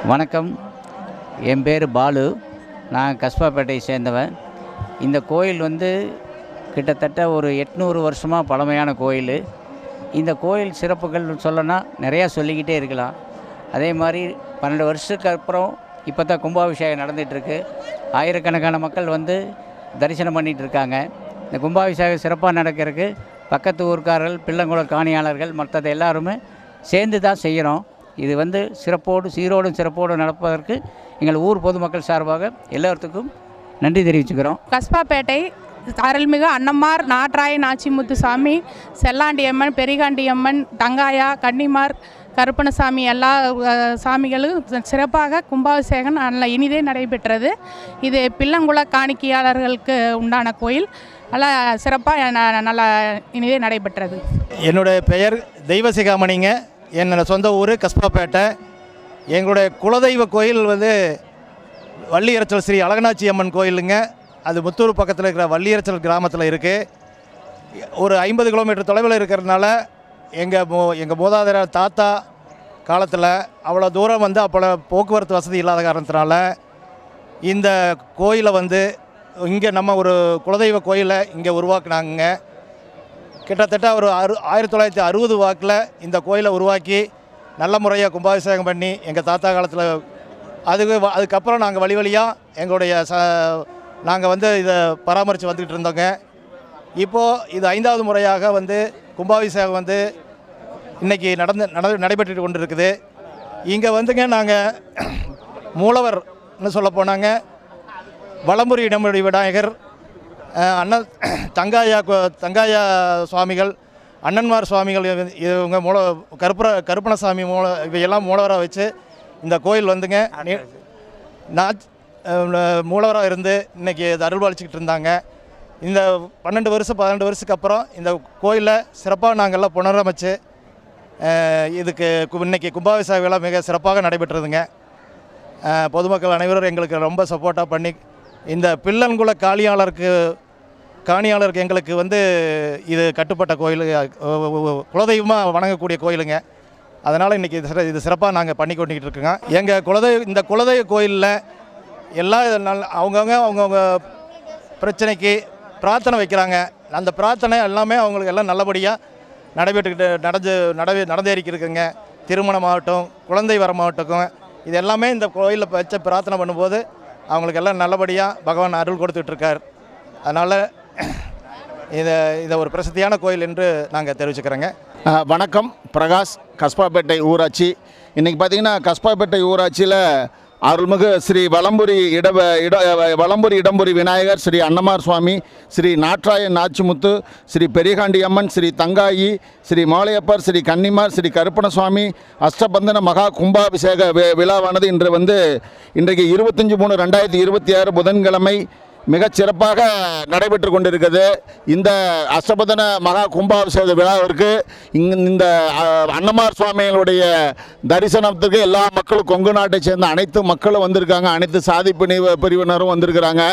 வணக்கம், என் பேர் பாலு. நான் கஸ்பாப்பேட்டையை சேர்ந்தவன். இந்த கோயில் கிட்டத்தட்ட ஒரு 800 வருஷமாக பழமையான கோயில். இந்த கோயில் சிறப்புகள் சொல்லனா நிறையா சொல்லிக்கிட்டே இருக்கலாம். அதே மாதிரி 12 வருஷத்துக்கு அப்புறம் இப்போ தான் கும்பாபிஷேகம் நடந்துகிட்ருக்கு. ஆயிரக்கணக்கான மக்கள் தரிசனம் பண்ணிகிட்ருக்காங்க. இந்த கும்பாபிஷேகம் சிறப்பாக நடக்கிறதுக்கு பக்கத்து ஊர்க்காரர்கள், பிள்ளங்குள காணியாளர்கள், மற்றது எல்லாருமே சேர்ந்து தான் செய்கிறோம். இது சிறப்போடு சீரோடும் சிறப்போடு நடப்பதற்கு எங்கள் ஊர் பொதுமக்கள் சார்பாக எல்லாத்துக்கும் நன்றி தெரிவிச்சுக்கிறோம். கஸ்பாப்பேட்டை அருள்மிகு அன்னமார் நாட்ராய நாச்சிமுத்துசாமி, செல்லாண்டியம்மன், பெரிகாண்டியம்மன், தங்காயா, கன்னிமார், கருப்பணசாமி எல்லா சாமிகளும் சிறப்பாக கும்பாபிஷேகம் நல்ல இனிதே நடைபெற்றது. இது பிள்ளங்குள காணிக்கையாளர்களுக்கு உண்டான கோயில். நல்லா சிறப்பாக நல்லா இனிதே நடைபெற்றது. என்னுடைய பெயர் தெய்வசிகாமணிங்க. என்னோட சொந்த ஊர் கஸ்பாப்பேட்டை. எங்களுடைய குலதெய்வ கோயில் வள்ளியரச்சல் ஸ்ரீ அழகனாச்சி அம்மன் கோயிலுங்க. அது முத்தூர் பக்கத்தில் இருக்கிற வள்ளியரச்சல் கிராமத்தில் இருக்குது. ஒரு 50 கிலோமீட்டர் தொலைவில் இருக்கிறதுனால எங்கள் மூதாதையர் தாத்தா காலத்தில் அவ்வளோ தூரம் அப்போ போக்குவரத்து வசதி இல்லாத காரணத்தினால இந்த கோயிலை இங்கே நம்ம ஒரு குலதெய்வ கோயிலை இங்கே உருவாக்குனாங்க. கிட்டத்தட்ட ஒரு 1960 வாக்கில் இந்த கோயிலை உருவாக்கி நல்ல முறையாக கும்பாபிஷேகம் பண்ணி எங்கள் தாத்தா காலத்தில் அதுக்கப்புறம் நாங்கள் வழியாக எங்களுடைய நாங்கள் இதை பராமரித்து வந்துக்கிட்டு இருந்தோங்க. இப்போது இது 5வது முறையாக கும்பாபிஷேகம் இன்றைக்கி நடைபெற்று கொண்டு இருக்குது. இங்கே நாங்கள் மூலவர்னு சொல்ல போனாங்க வலம்புரி இடமுடி விநாயகர், அண்ணன் தங்காயா சுவாமிகள், அண்ணன்மார் சுவாமிகள், இவங்க கருப்பணசாமி இவையெல்லாம் மூலவராக வச்சு இந்த கோயில் மூலவராக இருந்து இன்றைக்கி அருள்பாலிச்சிக்கிட்டு இருந்தாங்க. இந்த 12 வருஷத்துக்கு அப்புறம் இந்த கோயிலை சிறப்பாக நாங்கள்லாம் புனரமைச்சு இதுக்கு இன்றைக்கி கும்பாபிஷேக விழா மிக சிறப்பாக நடைபெற்றதுங்க. பொதுமக்கள் அனைவரும் எங்களுக்கு ரொம்ப சப்போர்ட்டாக பண்ணி இந்த பிள்ளன்குள காணியாளருக்கு எங்களுக்கு இது கட்டுப்பட்ட கோயில், குலதெய்வமாக வணங்கக்கூடிய கோயிலுங்க. அதனால் இன்றைக்கி இது சிறப்பாக நாங்கள் பண்ணி கொண்டுக்கிட்டு இருக்கோங்க. எங்கள் இந்த குலதெய்வ கோயிலில் எல்லா அவங்கவுங்க பிரச்சனைக்கு பிரார்த்தனை வைக்கிறாங்க. அந்த பிரார்த்தனை எல்லாமே அவங்களுக்கு எல்லாம் நல்லபடியாக நடந்தேறிக்கிருக்குங்க. திருமணமாகட்டும், குழந்தை வரமாகட்டும், இது எல்லாமே இந்த கோயிலில் வச்ச பிரார்த்தனை பண்ணும்போது அவங்களுக்கு எல்லாம் நல்லபடியாக பகவான் அருள் கொடுத்துட்ருக்கார். அதனால் இதை ஒரு பிரசித்தியான கோயில் என்று நாங்கள் தெரிவிச்சுக்கிறோங்க. வணக்கம், பிரகாஷ், கஸ்பாப்பேட்டை ஊராட்சி. இன்றைக்கி பார்த்திங்கன்னா கஸ்பாப்பேட்டை ஊராட்சியில் அருள்மிகு ஸ்ரீ வலம்புரி இடம்புரி விநாயகர், ஸ்ரீ அன்னமார் சுவாமி, ஸ்ரீ நாட்ராய நாச்சிமுத்து, ஸ்ரீ பெரிகாண்டி அம்மன், ஸ்ரீ தங்காயி, ஸ்ரீ மாலையப்பர், ஸ்ரீ கன்னிமார், ஸ்ரீ கருப்பணசுவாமி அஷ்டபந்தன மகா கும்பாபிஷேக விழாவானது இன்றைக்கு 25/3/2026 புதன்கிழமை மிகச் சிறப்பாக நடைபெற்று கொண்டிருக்கிறது. இந்த அஷ்டபந்தன மகா கும்பாபிஷேக விழாவிற்கு இந்த அன்னமார் சுவாமிகளுடைய தரிசனத்துக்கு எல்லா மக்களும், கொங்கு நாட்டை சேர்ந்த அனைத்து மக்களும் வந்திருக்காங்க. அனைத்து சாதி பிரிவினரும் வந்திருக்கிறாங்க.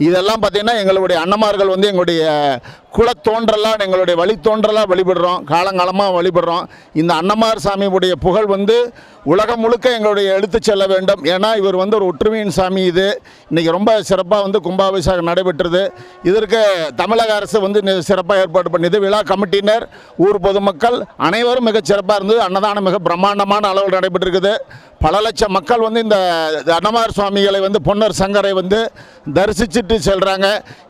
இதெல்லாம் பார்த்திங்கன்னா எங்களுடைய அன்னமார்கள் எங்களுடைய குலத்தோன்றலாக, எங்களுடைய வழித்தோன்றலாக வழிபடுறோம், காலங்காலமாக வழிபடுறோம். இந்த அன்னமார் சாமியுடைய புகழ் உலகம் முழுக்க எங்களுடைய எடுத்து செல்ல வேண்டும். ஏன்னா இவர் ஒரு ஒற்றுமையின் சாமி. இது இன்றைக்கி ரொம்ப சிறப்பாக கும்பாபிஷேகம் நடைபெற்றது. இதற்கு தமிழக அரசு சிறப்பாக ஏற்பாடு பண்ணியது. விழா கமிட்டியினர், ஊர் பொதுமக்கள் அனைவரும் மிகச் சிறப்பாக இருந்தது. அன்னதானம் மிக பிரம்மாண்டமான அளவில் நடைபெற்றிருக்குது. பல லட்சம் மக்கள் இந்த அன்னமார் சுவாமிகளை பொன்னர் சங்கரை தரிசிச்சுட்டு செல்கிறாங்க.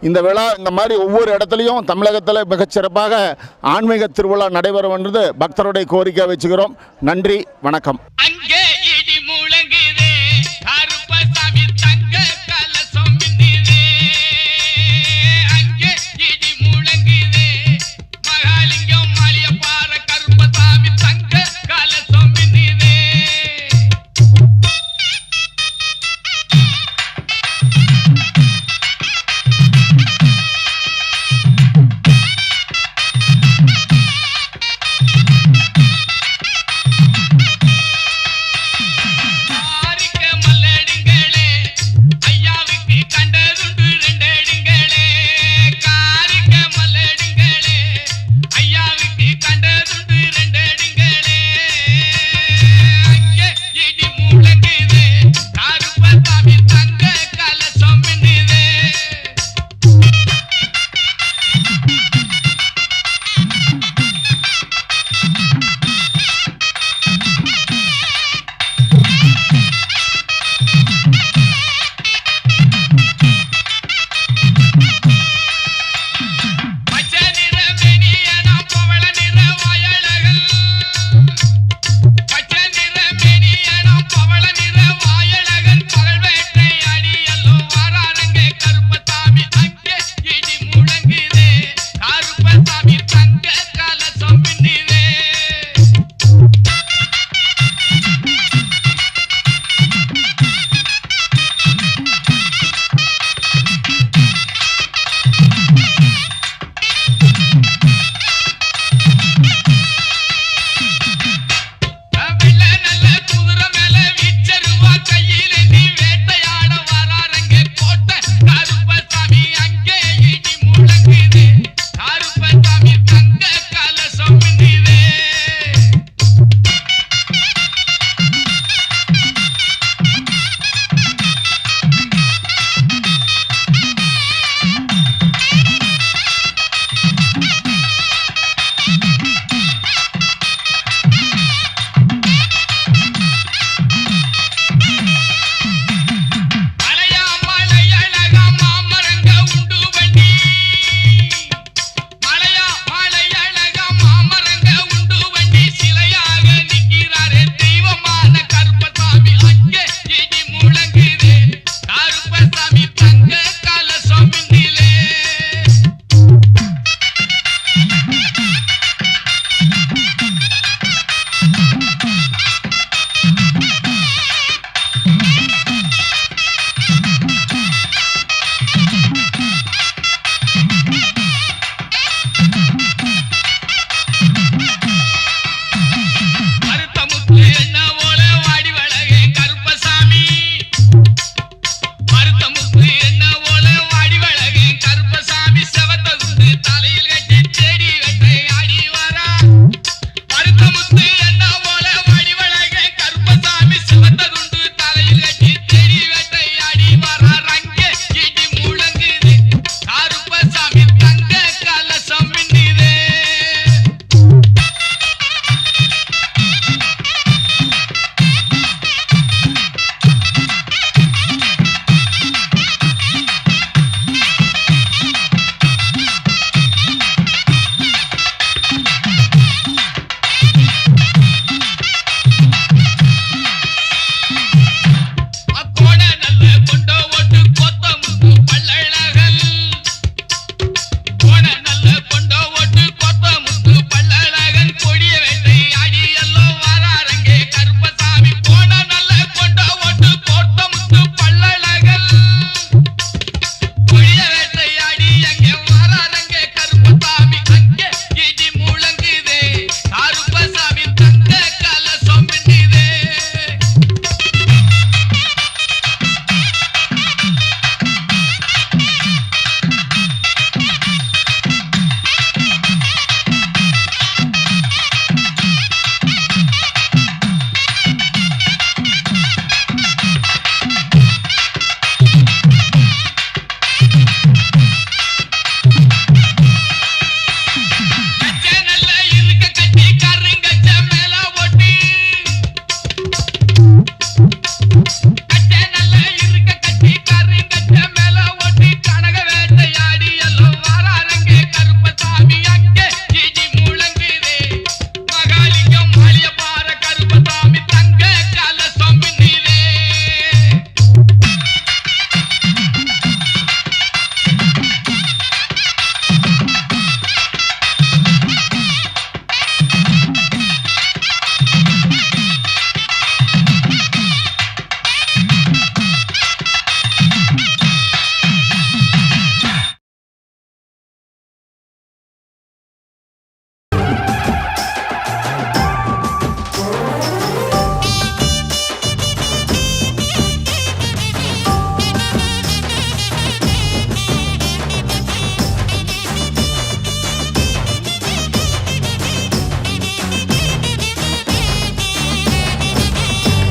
இந்த விழா இந்த மாதிரி ஒவ்வொரு இடத்துலையும் தமிழகத்தில் மிகச்சிறப்பாக ஆன்மீக திருவிழா நடைபெறும் என்று பக்தருடைய கோரிக்கை வச்சுக்கிறோம். நன்றி, வணக்கம்.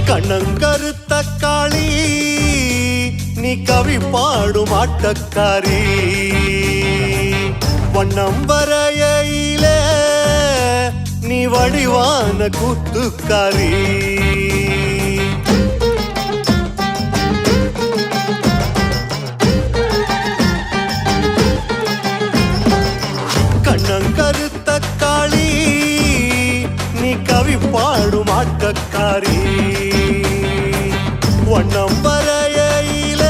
கண்ணங்கருத்த காளி நீ கவி பாடும் ஆட்டக்காரி வண்ணம் வரையிலே நீ வடிவான கூத்துக்காரி கண்ணங்கருத்த காளி நீ கவி பாடும் ஆட்டக்காரி வண்ணம் வரையில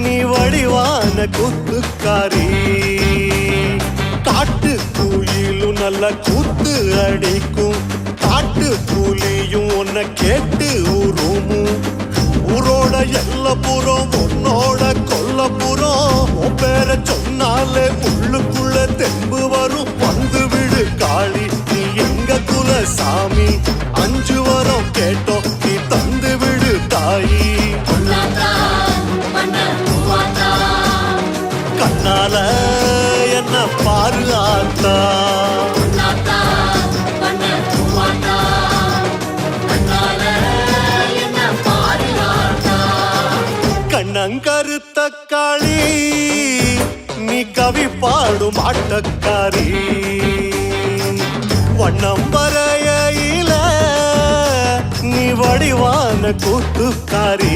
நீ வடிவான கூத்துக்காரி காட்டு குயிலும் நல்ல கூத்து அடிக்கும் காட்டு புலியும் உன்னை கேட்டு உருமும் ஊரோட எல்லப்புறம் உன்னோட கொல்லப்புறம் உன் பேரை சொன்னாலே உள்ளுக்குள்ள தெம்பு வரும் வந்து விடு காளி நீ எங்க குல சாமி 5 வரம் கேட்டோம் நீ தந்து விடு தாயி கண்ணால என்ன பாரு ஆத்தா கண்ணங்கருத்த காளி நீ கவி பாடும் ஆட்டக்காரி வண்ணம் வரையில நீ வடிவான கூத்துக்காரி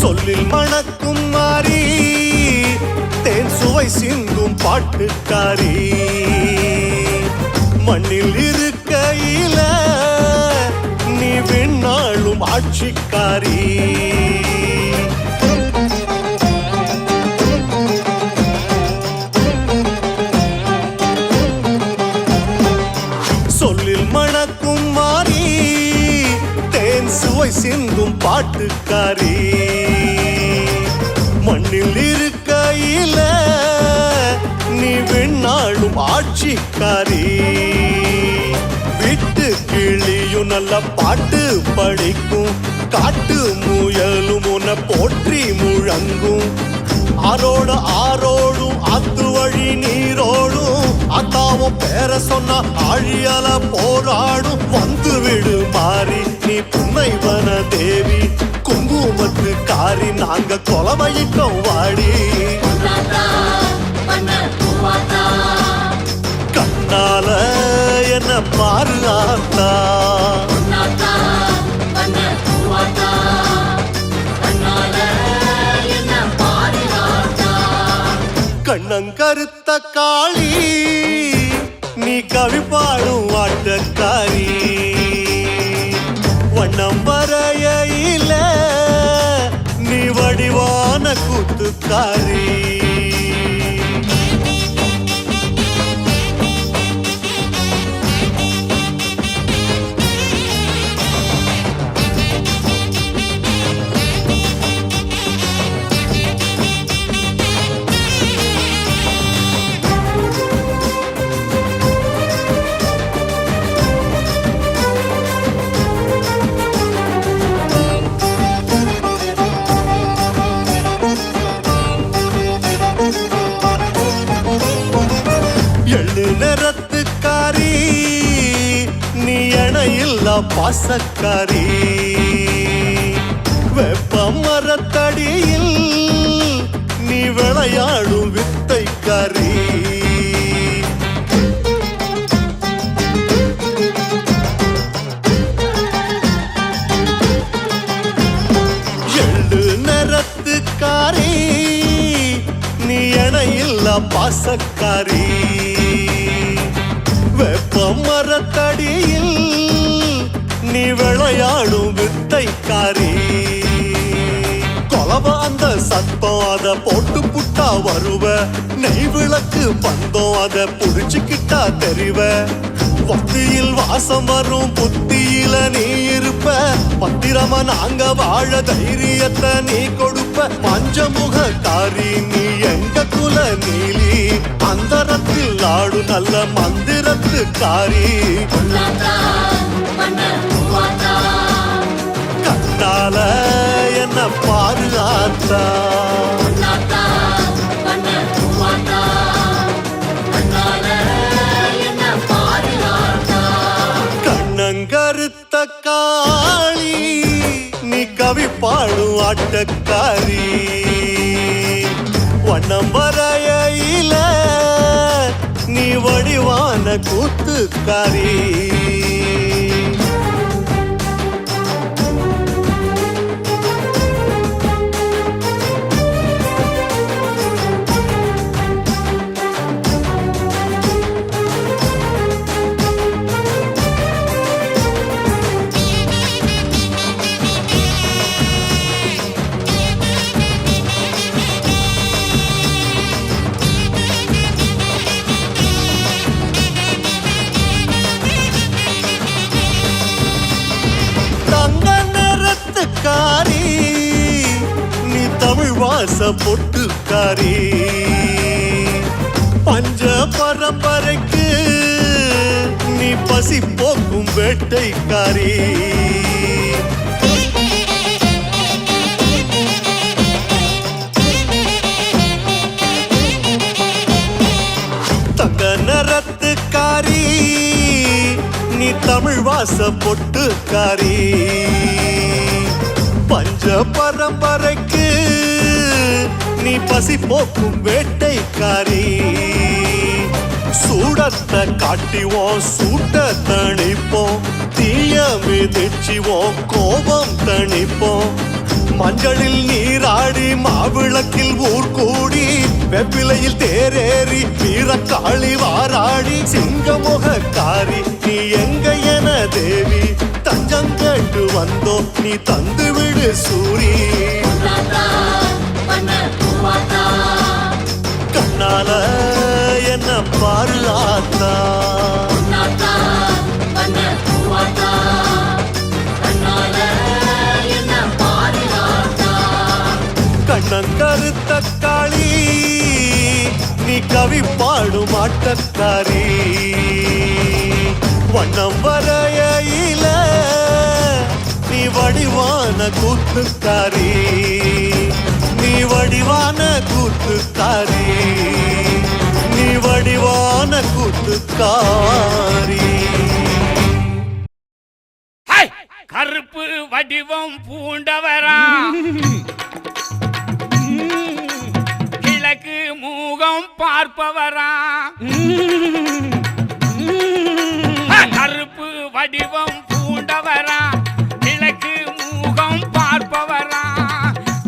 சொல்லில் மணக்கும் மாறி தேன் சுவை சிந்தும் பாட்டுக்காரி மண்ணில் இருக்கையில நீ வெண்ணாளும் ஆட்சிக்காரி சொல்லில் மணக்கும் மாறி தேன் சுவை சிந்தும் பாட்டுக்காரி மண்ணில் இருக்கையில நீ வெண்ணாளும் ஆட்சிக்காரி விட்டு கிளியும் நல்ல பாட்டு படிக்கும் காட்டு முயலும் உன்னை போற்றி முழங்கும் ஆரோடும் ஆத்து வழி நீரோடும் அத்தாவும் பேர சொன்னா ஆழியால போராடும் வந்து விடு மாறி நீ புன்னைவன தேவி குங்குமத்து காரி நாங்க கொலமையிட்டோம் வாடி கண்ணால என்ன பாரு ஆத்தா கண்ணங்கருத்த காளி நீ கவி பாடும் ஆட்டக்காரி வண்ணம் வரையில நீ வடிவான கூத்துக்காரி நிறத்துக்காரி நீ இணையில்லா பாசக்காரி வெப்ப மரத்தடியில் நீ விளையாடும் வித்தைக்காரி எள்ளு நிறத்துக்காரி நீ இணையில்லா பாசக்காரி வெப்ப மரத்தடியில் நீ விளையாடும் வித்தைக்காரி கொலவ அந்த சத்தம் அத போட்டு புட்டா வருவ நெய் விளக்கு பந்தம் அத புடிச்சுக்கிட்டா தெரிவ பக்தியில் வாசம் வரும் புத்தியில நீ இருப்ப பத்திரமா நாங்க வாழ தைரியத்தை நீ கொடுப்ப பஞ்சமுகக்காரி நீ எங்க குல நீலி அந்தரத்தில் ஆடு நல்ல மந்திரத்துக்காரி கண்ணால என்ன பாதுகாத்தா கண்ணங்கருத்த காளி நீ கவி பாடும் ஆட்டக்காரி வண்ணம் வரையில நீ வடிவான கூத்துக்காரி காரி நீ தமிழ் வாச பொட்டுக்காரி பஞ்ச பரம்பரைக்கு நீ பசி போக்கும் வேட்டைக்காரி தங்க நிறத்துக்காரி நீ தமிழ் வாச பொட்டுக்காரி பஞ்ச பரம்பரைக்கு நீ பசி போக்கும் வேட்டைக்காரி சூடத்தை காட்டிவோம் சூட்ட தணிப்போம் தீய மிதிச்சுவோம் கோபம் தணிப்போம் மஞ்சளில் நீராடி மாவிளக்கில் ஊர் கூடி வெப்பிலையில் தேரேறி வீரக்காளி வாராடி சிங்கமுகக்காரி நீ எங்க என தேவி தஞ்சங்கட்டு வந்தோ நீ தந்து விடு சூரி கண்ணால என்ன பாருலாத்தா கண்ணங்கருத்த காளி நீ கவி பாடும் ஆட்டக்காரி வண்ணம் வரையில நீ வடிவான கூத்துக்காரி நீ வடிவான கூத்துக்காரி நீ வடிவான கூத்துக்காரி கருப்பு வடிவம் பூண்டவரா கிழக்கு மூகம் பார்ப்பவரா கருப்பு வடிவம் பூண்டவரா கிழக்கு மூகம் பார்ப்பவரா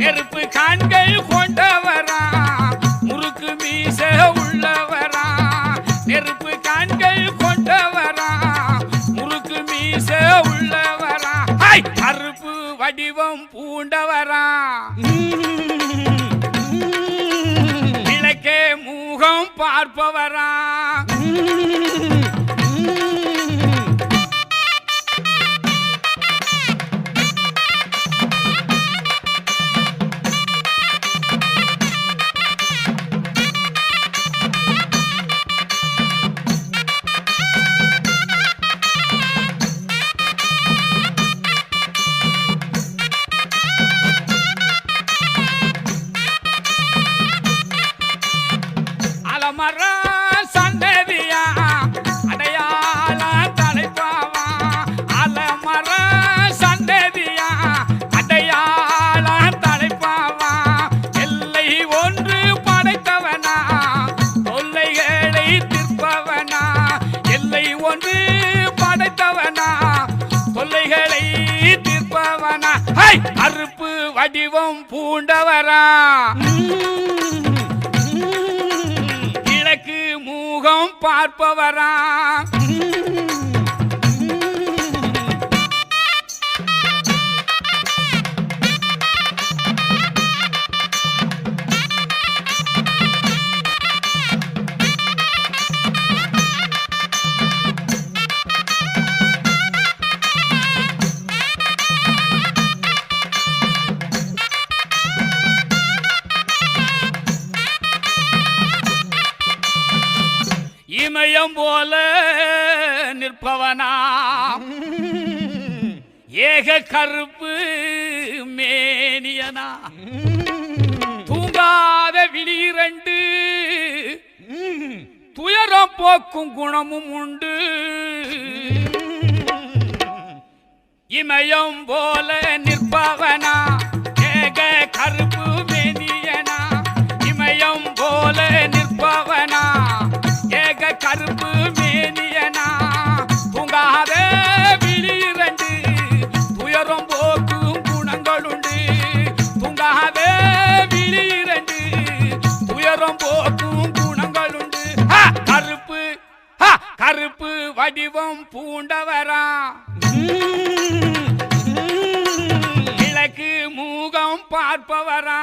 நெருப்பு கண்கள் கொண்டவரா முறுக்கு மீச உள்ளவரா நெருப்பு கண்கள் கொண்டவரா முறுக்கு மீச உள்ளவரா கருப்பு வடிவம் பூண்டவரா கிழக்கே மூகம் பார்ப்பவரா அலமர சந்ததியா அடையாள தலைப்பாவா அலமர சந்ததியா அடையாள தலைப்பாவா எல்லை ஒன்று படைத்தவனா தொல்லைகளை தீர்ப்பவனா எல்லை ஒன்று படைத்தவனா தொல்லைகளை தீர்ப்பவனா கருப்பு வடிவம் பூண்டவரா கிழக்கு மூகம் பார்ப்பவரா இமயம் போல நிற்பவனா ஏக கருப்பு மேனியனா தூங்காத விழிரண்டு துயரம் போக்கும் குணமும் உண்டு இமயம் போல நிற்பவனா ஏக கருப்பு மேனியனா இமயம் போல நிற்பவனா ஏக கருப்பு மேனியனா தூங்காத விழிரண்டு துயரம் போக்கும் குணங்களுண்டு தூங்காத விழிரண்டு துயரம் போக்கும் குணங்களுண்டு கருப்பு கருப்பு வடிவம் பூண்டவரா கிழக்கு மூகம் பார்ப்பவரா